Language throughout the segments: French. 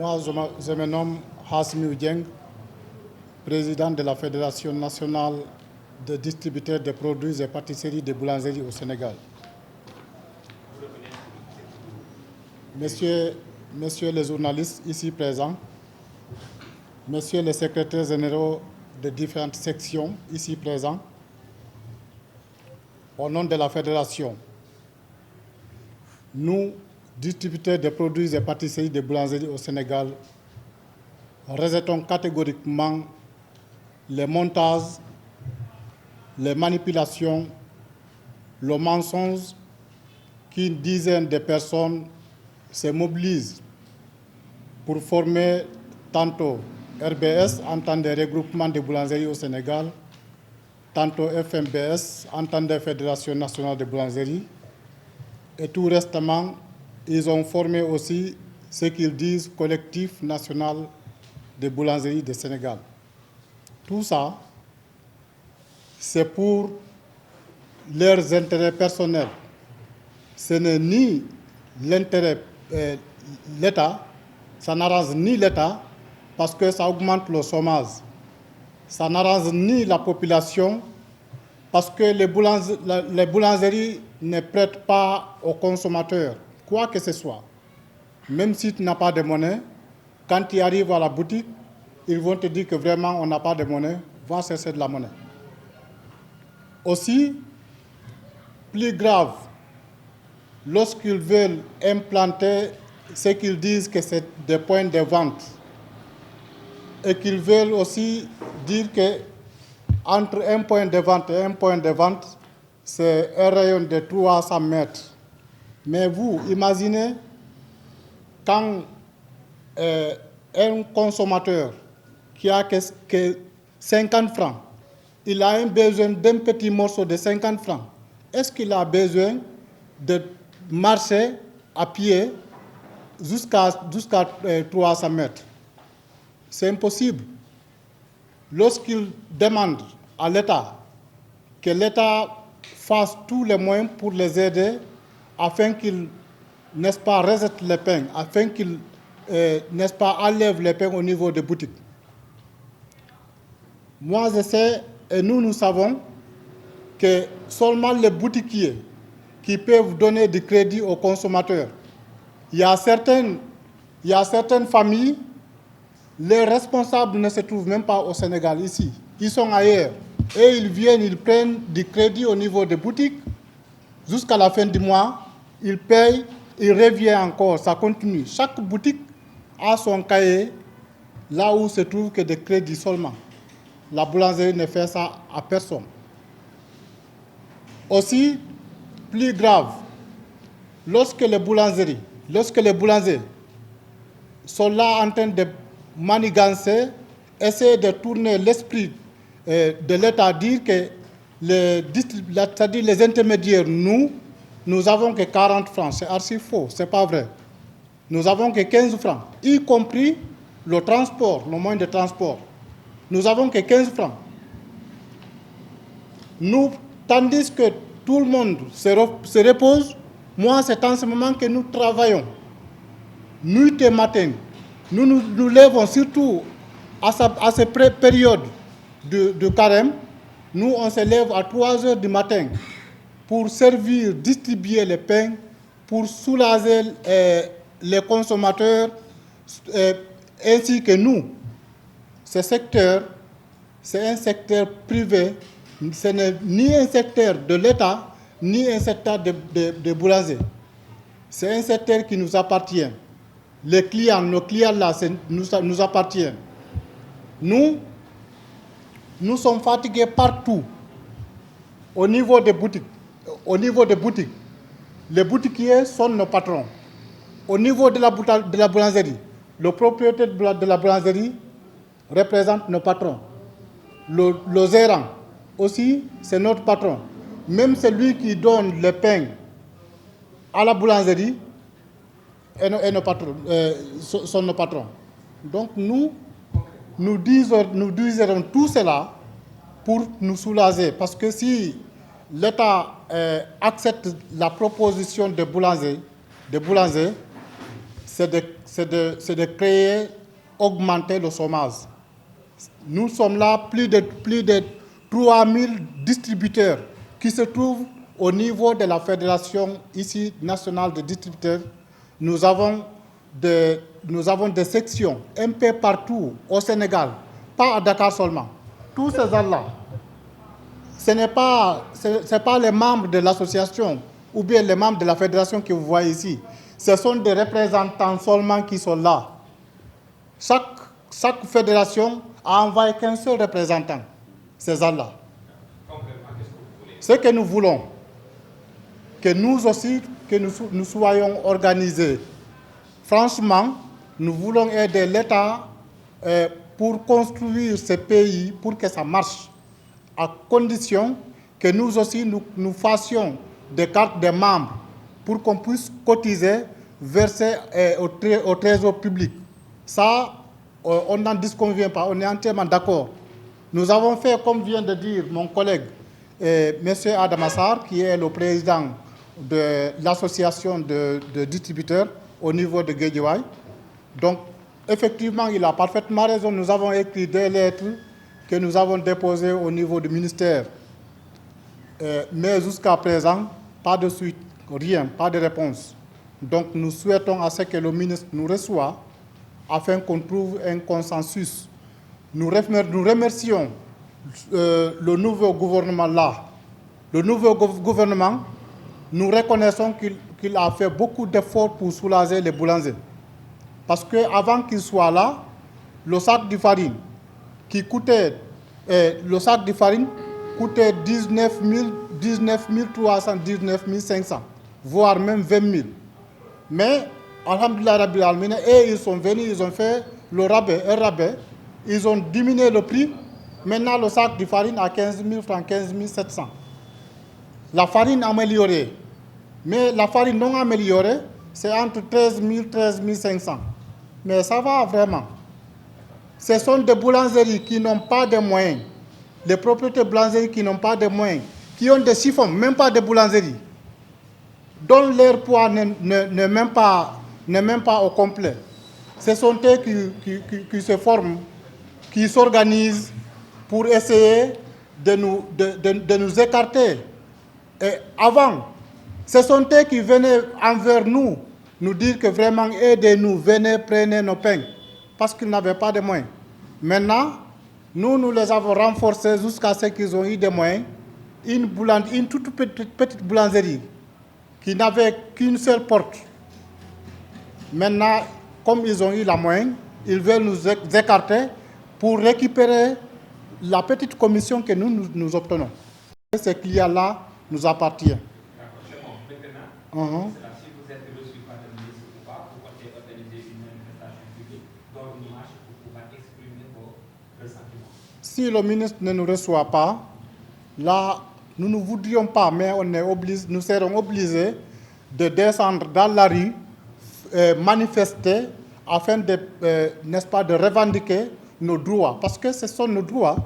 Moi, je me nomme Hassimi Dieng, président de la Fédération nationale de distributeurs de produits et pâtisseries de boulangerie au Sénégal. Messieurs les journalistes ici présents, messieurs les secrétaires généraux de différentes sections ici présents, au nom de la Fédération, nous, distributeurs de produits et pâtisseries de boulangerie au Sénégal, rejetons catégoriquement les montages, les manipulations, le mensonge qu'une dizaine de personnes se mobilisent pour former tantôt RBS en tant que regroupement de boulangeries au Sénégal, tantôt FMBS en tant que Fédération nationale de boulangerie, et tout récemment, ils ont formé aussi ce qu'ils disent Collectif national de boulangerie du Sénégal. Tout ça, c'est pour leurs intérêts personnels. Ce n'est ni l'intérêt l'État, ça n'arrange ni l'État parce que ça augmente le chômage. Ça n'arrange ni la population parce que les boulangeries ne prêtent pas aux consommateurs, quoi que ce soit. Même si tu n'as pas de monnaie, quand tu arrives à la boutique, ils vont te dire que vraiment on n'a pas de monnaie, va chercher de la monnaie. Aussi, plus grave, lorsqu'ils veulent implanter ce qu'ils disent que c'est des points de vente et qu'ils veulent aussi dire que entre un point de vente et un point de vente, c'est un rayon de 300 mètres. Mais vous, imaginez quand un consommateur qui a que 50 francs, il a un besoin d'un petit morceau de 50 francs. Est-ce qu'il a besoin de marcher à pied jusqu'à 300 mètres? C'est impossible. Lorsqu'il demande à l'État que l'État fasse tous les moyens pour les aider afin qu'ils, n'est-ce pas, rejettent les pains, afin qu'ils, n'est-ce pas, enlèvent les pains au niveau des boutiques. Moi, je sais, et nous savons, que seulement les boutiquiers qui peuvent donner du crédit aux consommateurs. Il y a certaines familles, les responsables ne se trouvent même pas au Sénégal, ici. Ils sont ailleurs. Et ils viennent, ils prennent du crédit au niveau des boutiques. Jusqu'à la fin du mois, ils payent, ils reviennent encore, ça continue. Chaque boutique a son cahier, là où se trouve que des crédits seulement. La boulangerie ne fait ça à personne. Aussi, plus grave, lorsque les boulangers sont là en train de manigancer, essayer de tourner l'esprit de l'État, dire que c'est-à-dire les intermédiaires, nous avons que 40 francs. C'est archi faux, c'est pas vrai. Nous avons que 15 francs, y compris le transport, le moyen de transport. Nous avons que 15 francs. Nous, tandis que tout le monde se repose, moi, c'est en ce moment que nous travaillons. Nuit et matin. Nous lèvons surtout à cette période de carême. Nous, on se lève à 3 heures du matin pour servir, distribuer les pains, pour soulager les consommateurs, ainsi que nous. Ce secteur, c'est un secteur privé, ce n'est ni un secteur de l'État, ni un secteur de boulanger. C'est un secteur qui nous appartient. Les clients, nos clients là, nous appartiennent. Nous sommes fatigués partout, au niveau des boutiques. Les boutiquiers sont nos patrons. Au niveau de la boulangerie, le propriétaire de la boulangerie représente nos patrons. Le gérant aussi, c'est notre patron. Même celui qui donne le pain à la boulangerie sont nos patrons. Donc nous diserons tout cela pour nous soulager. Parce que si l'État accepte la proposition des boulangers, c'est de créer, augmenter le chômage. Nous sommes là, plus de 3000 distributeurs qui se trouvent au niveau de la fédération ici nationale de distributeurs. Nous avons des sections un peu partout au Sénégal, pas à Dakar seulement. Tous ces gens-là, ce n'est pas les membres de l'association ou bien les membres de la fédération que vous voyez ici. Ce sont des représentants seulement qui sont là. Chaque fédération a envoyé qu'un seul représentant, ces gens-là. Ce que nous voulons, que nous aussi, que nous soyons organisés. Franchement, nous voulons aider l'État pour construire ce pays, pour que ça marche, à condition que nous aussi, nous fassions des cartes de membres pour qu'on puisse cotiser, verser au trésor public. Ça, on n'en disconvient pas, on est entièrement d'accord. Nous avons fait, comme vient de dire mon collègue, M. Adam Assar, qui est le président de l'association de distributeurs au niveau de Guédiawaye. Donc, effectivement, il a parfaitement raison. Nous avons écrit des lettres que nous avons déposées au niveau du ministère. Mais jusqu'à présent, pas de suite, rien, pas de réponse. Donc, nous souhaitons à ce que le ministre nous reçoive afin qu'on trouve un consensus. Nous remercions le nouveau gouvernement là. Le nouveau gouvernement, nous reconnaissons qu'il a fait beaucoup d'efforts pour soulager les boulangers. Parce qu'avant qu'il soit là, le sac de farine qui coûtait, le sac de farine coûtait 19 300, 19 500, voire même 20 000. Mais, alhamdoulilah Rabbil Alamin, et ils sont venus, ils ont fait un rabais, ils ont diminué le prix. Maintenant, le sac de farine à 15 000 francs, 15 700. La farine améliorée. Mais la farine non améliorée, c'est entre 13 000 et 13 500. Mais ça va vraiment. Ce sont des boulangeries qui n'ont pas de moyens. Les propriétaires de boulangeries qui n'ont pas de moyens, qui ont des chiffons, même pas de boulangeries, dont leur poids n'est même pas au complet. Ce sont eux qui se forment, qui s'organisent pour essayer de nous écarter. Et avant, ce sont eux qui venaient envers nous dire que vraiment aidez-nous, venez, prenez nos pains, parce qu'ils n'avaient pas de moyens. Maintenant, nous les avons renforcés jusqu'à ce qu'ils ont eu des moyens. Une toute petite boulangerie qui n'avait qu'une seule porte. Maintenant, comme ils ont eu la moyenne, ils veulent nous écarter pour récupérer la petite commission que nous obtenons. Ces clients-là nous appartiennent. Maintenant, si vous êtes reçu par le ministre ou pas, vous comptez organiser une manifestation publique, donc une marche pour pouvoir exprimer vos ressentiments. Si le ministre ne nous reçoit pas, là, nous ne voudrions pas, mais nous serons obligés de descendre dans la rue, manifester, afin de, n'est-ce pas, de revendiquer nos droits. Parce que ce sont nos droits.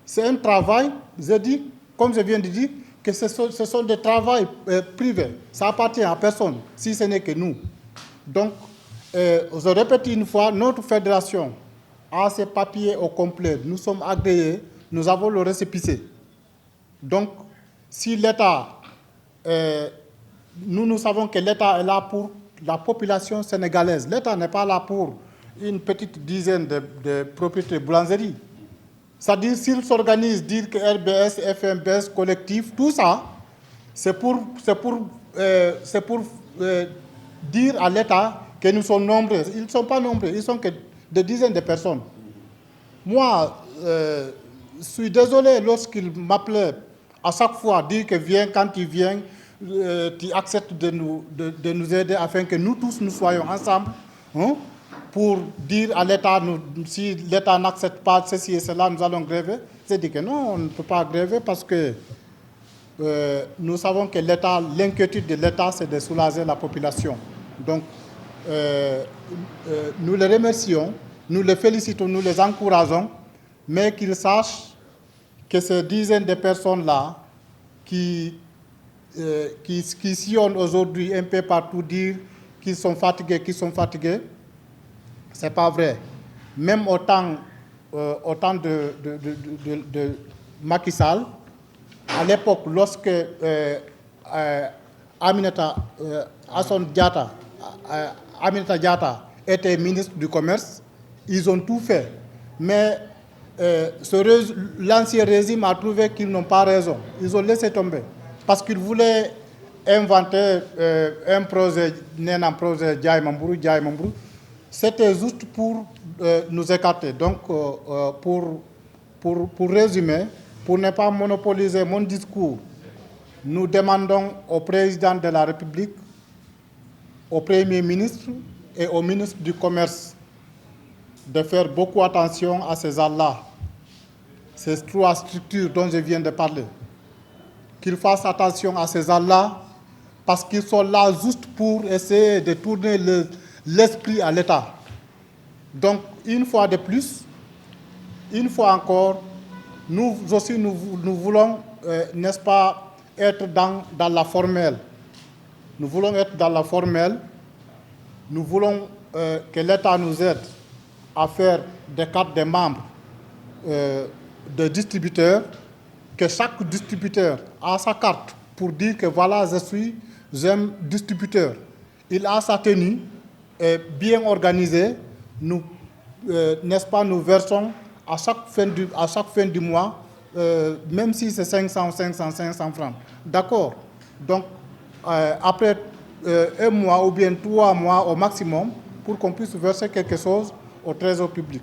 C'est un travail, je dis, comme je viens de dire, que ce sont des travaux privés. Ça appartient à personne, si ce n'est que nous. Donc, je répète une fois, notre fédération a ses papiers au complet. Nous sommes agréés, nous avons le récépissé. Donc, si l'État, nous savons que l'État est là pour la population sénégalaise. L'État n'est pas là pour une petite dizaine de propriétaires de boulangeries. C'est-à-dire, s'ils s'organisent, dire que RBS, FMBS, collectif, tout ça, c'est pour dire à l'État que nous sommes nombreux. Ils ne sont pas nombreux, ils sont que des dizaines de personnes. Moi, je suis désolé lorsqu'il m'appelait à chaque fois, dire que viens, quand tu viens, tu acceptes de nous aider afin que nous tous nous soyons ensemble, hein, pour dire à l'État, si l'État n'accepte pas ceci et cela, nous allons gréver. J'ai dit que non, on ne peut pas gréver parce que nous savons que l'État, l'inquiétude de l'État, c'est de soulager la population. Donc, nous les remercions, nous les félicitons, nous les encourageons, mais qu'ils sachent que ces dizaines de personnes-là qui sillonnent aujourd'hui un peu partout dire qu'ils sont fatigués. Ce n'est pas vrai. Même au temps de Macky Sall, à l'époque, lorsque Aminata Diatta était ministre du Commerce, ils ont tout fait. Mais l'ancien régime a trouvé qu'ils n'ont pas raison. Ils ont laissé tomber. Parce qu'ils voulaient inventer un projet, un projet Diaye Mambourou. C'était juste pour nous écarter. Donc, pour résumer, pour ne pas monopoliser mon discours, nous demandons au président de la République, au Premier ministre et au ministre du Commerce de faire beaucoup attention à ces gens-là, ces trois structures dont je viens de parler. Qu'ils fassent attention à ces gens-là parce qu'ils sont là juste pour essayer de tourner l'esprit à l'État. Donc, une fois de plus, une fois encore, nous aussi, nous voulons, n'est-ce pas, être dans la formelle. Nous voulons être dans la formelle. Nous voulons que l'État nous aide à faire des cartes des membres de distributeurs, que chaque distributeur a sa carte pour dire que voilà, je suis un distributeur. Il a sa tenue bien organisée. Nous, n'est-ce pas, nous versons à chaque fin du mois, même si c'est 500 francs. D'accord. Donc, après un mois ou bien 3 mois au maximum, pour qu'on puisse verser quelque chose au trésor public.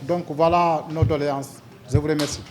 Donc, voilà nos doléances. Je vous remercie.